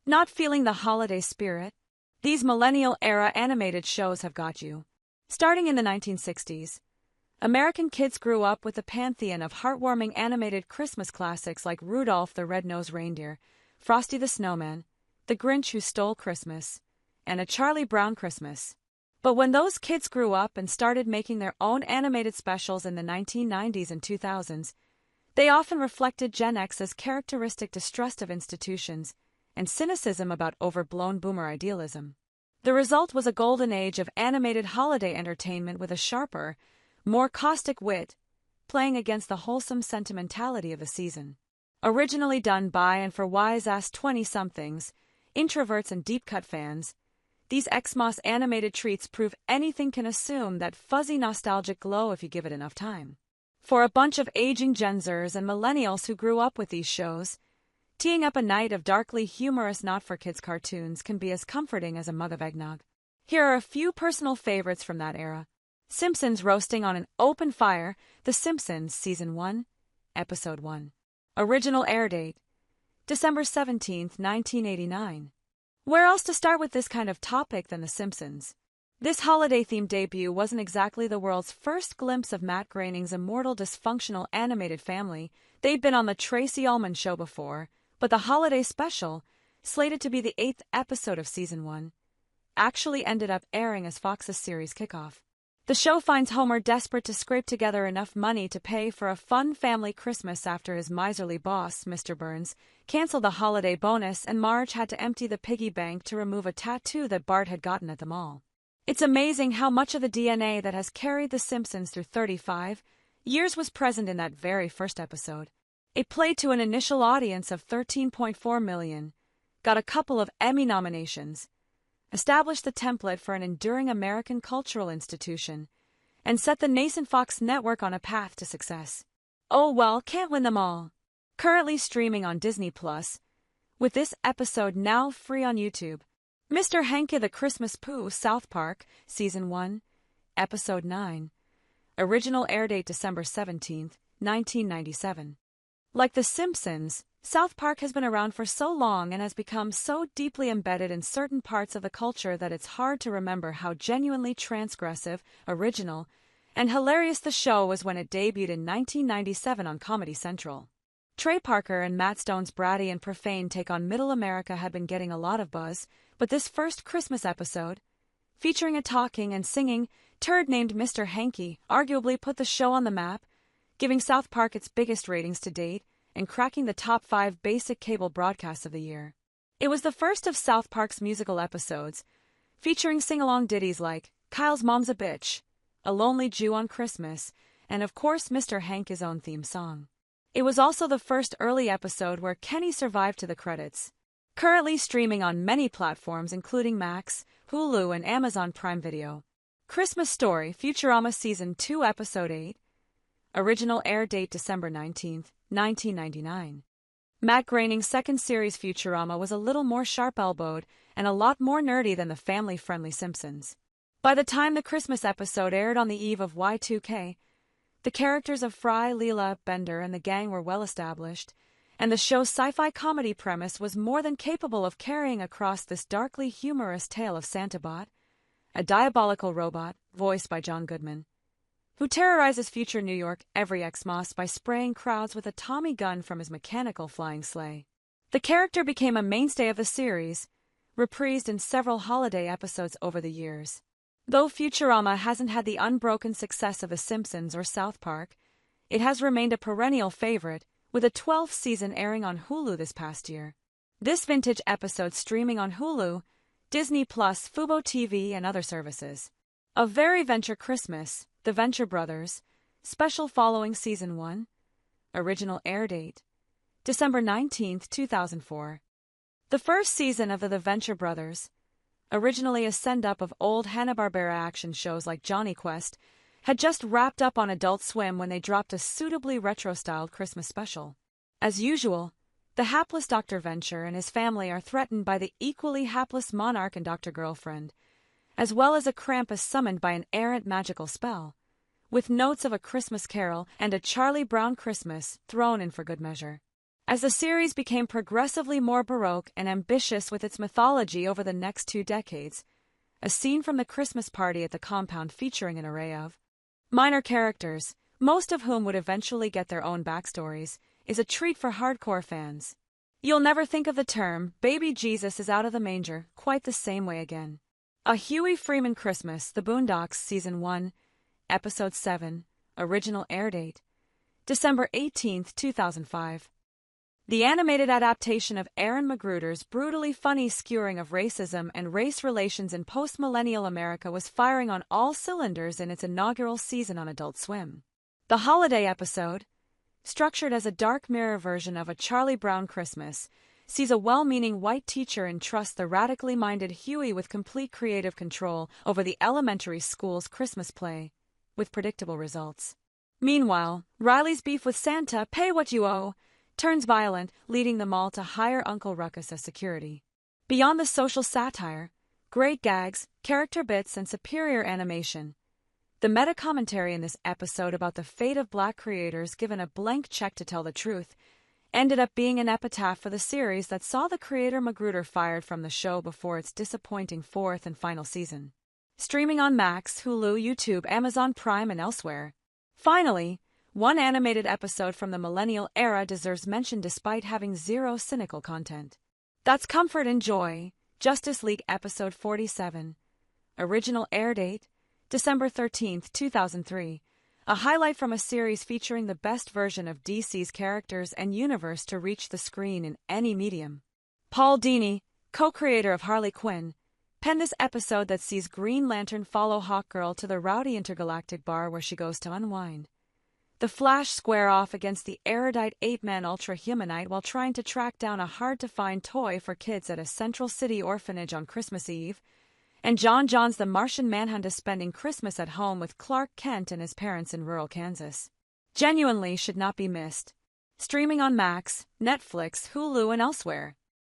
Not feeling the holiday spirit? These millennial-era animated shows have got you. Starting in the 1960s, American kids grew up with a pantheon of heartwarming animated Christmas classics like Rudolph the Red-Nosed Reindeer, Frosty the Snowman, The Grinch Who Stole Christmas, and A Charlie Brown Christmas. But when those kids grew up and started making their own animated specials in the 1990s and 2000s, they often reflected Gen X's characteristic distrust of institutions and cynicism about overblown boomer idealism. The result was a golden age of animated holiday entertainment with a sharper, more caustic wit, playing against the wholesome sentimentality of the season. Originally done by and for wise-ass 20-somethings, introverts and deep-cut fans, these Xmas animated treats prove anything can assume that fuzzy nostalgic glow if you give it enough time. For a bunch of aging Gen Zers and millennials who grew up with these shows, teeing up a night of darkly humorous not-for-kids cartoons can be as comforting as a mug of eggnog. Here are a few personal favorites from that era. Simpsons Roasting on an Open Fire, The Simpsons Season 1, Episode 1. Original air date, December 17, 1989. Where else to start with this kind of topic than The Simpsons? This holiday-themed debut wasn't exactly the world's first glimpse of Matt Groening's immortal dysfunctional animated family. They'd been on the Tracy Ullman Show before, but the holiday special, slated to be the 8th episode of Season 1, actually ended up airing as Fox's series kickoff. The show finds Homer desperate to scrape together enough money to pay for a fun family Christmas after his miserly boss, Mr. Burns, canceled the holiday bonus and Marge had to empty the piggy bank to remove a tattoo that Bart had gotten at the mall. It's amazing how much of the DNA that has carried The Simpsons through 35 years was present in that very first episode. It played to an initial audience of 13.4 million, got a couple of Emmy nominations, established the template for an enduring American cultural institution, and set the nascent Fox network on a path to success. Oh well, can't win them all. Currently streaming on Disney+, with this episode now free on YouTube. Mr. Hanky The Christmas Poo, South Park, Season 1, Episode 9. Original airdate December 17, 1997. Like The Simpsons, South Park has been around for so long and has become so deeply embedded in certain parts of the culture that it's hard to remember how genuinely transgressive, original, and hilarious the show was when it debuted in 1997 on Comedy Central. Trey Parker and Matt Stone's bratty and profane take on Middle America had been getting a lot of buzz, but this first Christmas episode, featuring a talking and singing turd named Mr. Hanky, arguably put the show on the map, giving South Park its biggest ratings to date and cracking the top 5 basic cable broadcasts of the year. It was the first of South Park's musical episodes, featuring sing-along ditties like Kyle's Mom's a Bitch, A Lonely Jew on Christmas, and of course Mr. Hanky's own theme song. It was also the first early episode where Kenny survived to the credits. Currently streaming on many platforms including Max, Hulu, and Amazon Prime Video. Christmas Story, Futurama Season 2 Episode 8. Original air date December 19, 1999. Matt Groening's second series Futurama was a little more sharp-elbowed and a lot more nerdy than the family-friendly Simpsons. By the time the Christmas episode aired on the eve of Y2K, the characters of Fry, Leela, Bender, and the gang were well established, and the show's sci-fi comedy premise was more than capable of carrying across this darkly humorous tale of Santabot, a diabolical robot, voiced by John Goodman, who terrorizes future New York every Xmas by spraying crowds with a Tommy gun from his mechanical flying sleigh. The character became a mainstay of the series, reprised in several holiday episodes over the years. Though Futurama hasn't had the unbroken success of The Simpsons or South Park, it has remained a perennial favorite, with a 12th season airing on Hulu this past year. This vintage episode streaming on Hulu, Disney+, Fubo TV, and other services. A Very Venture Christmas, The Venture Brothers, special following Season 1. Original air date, December 19, 2004. The first season of The Venture Brothers, originally a send-up of old Hanna-Barbera action shows like Johnny Quest, had just wrapped up on Adult Swim when they dropped a suitably retro-styled Christmas special. As usual, the hapless Dr. Venture and his family are threatened by the equally hapless Monarch and Dr. Girlfriend, as well as a Krampus summoned by an errant magical spell, with notes of A Christmas Carol and A Charlie Brown Christmas thrown in for good measure. As the series became progressively more baroque and ambitious with its mythology over the next 2 decades, a scene from the Christmas party at the compound featuring an array of minor characters, most of whom would eventually get their own backstories, is a treat for hardcore fans. You'll never think of the term, "Baby Jesus is out of the manger," quite the same way again. A Huey Freeman Christmas, The Boondocks, Season 1, Episode 7, original air date, December 18, 2005. The animated adaptation of Aaron McGruder's brutally funny skewering of racism and race relations in post-millennial America was firing on all cylinders in its inaugural season on Adult Swim. The holiday episode, structured as a dark mirror version of A Charlie Brown Christmas, sees a well-meaning white teacher entrust the radically minded Huey with complete creative control over the elementary school's Christmas play, with predictable results. Meanwhile, Riley's beef with Santa, "pay what you owe," turns violent, leading them all to hire Uncle Ruckus as security. Beyond the social satire, great gags, character bits, and superior animation, the meta-commentary in this episode about the fate of Black creators given a blank check to tell the truth ended up being an epitaph for the series that saw the creator McGruder fired from the show before its disappointing 4th and final season. Streaming on Max, Hulu, YouTube, Amazon Prime, and elsewhere. Finally, one animated episode from the Millennial era deserves mention despite having zero cynical content. That's Comfort and Joy, Justice League Episode 47. Original air date, December 13, 2003. A highlight from a series featuring the best version of DC's characters and universe to reach the screen in any medium. Paul Dini, co-creator of Harley Quinn, penned this episode that sees Green Lantern follow Hawkgirl to the rowdy intergalactic bar where she goes to unwind. The Flash square off against the erudite ape-man Ultra-Humanite while trying to track down a hard-to-find toy for kids at a Central City orphanage on Christmas Eve. And John John's The Martian Manhunt is spending Christmas at home with Clark Kent and his parents in rural Kansas. Genuinely should not be missed. Streaming on Max, Netflix, Hulu, and elsewhere.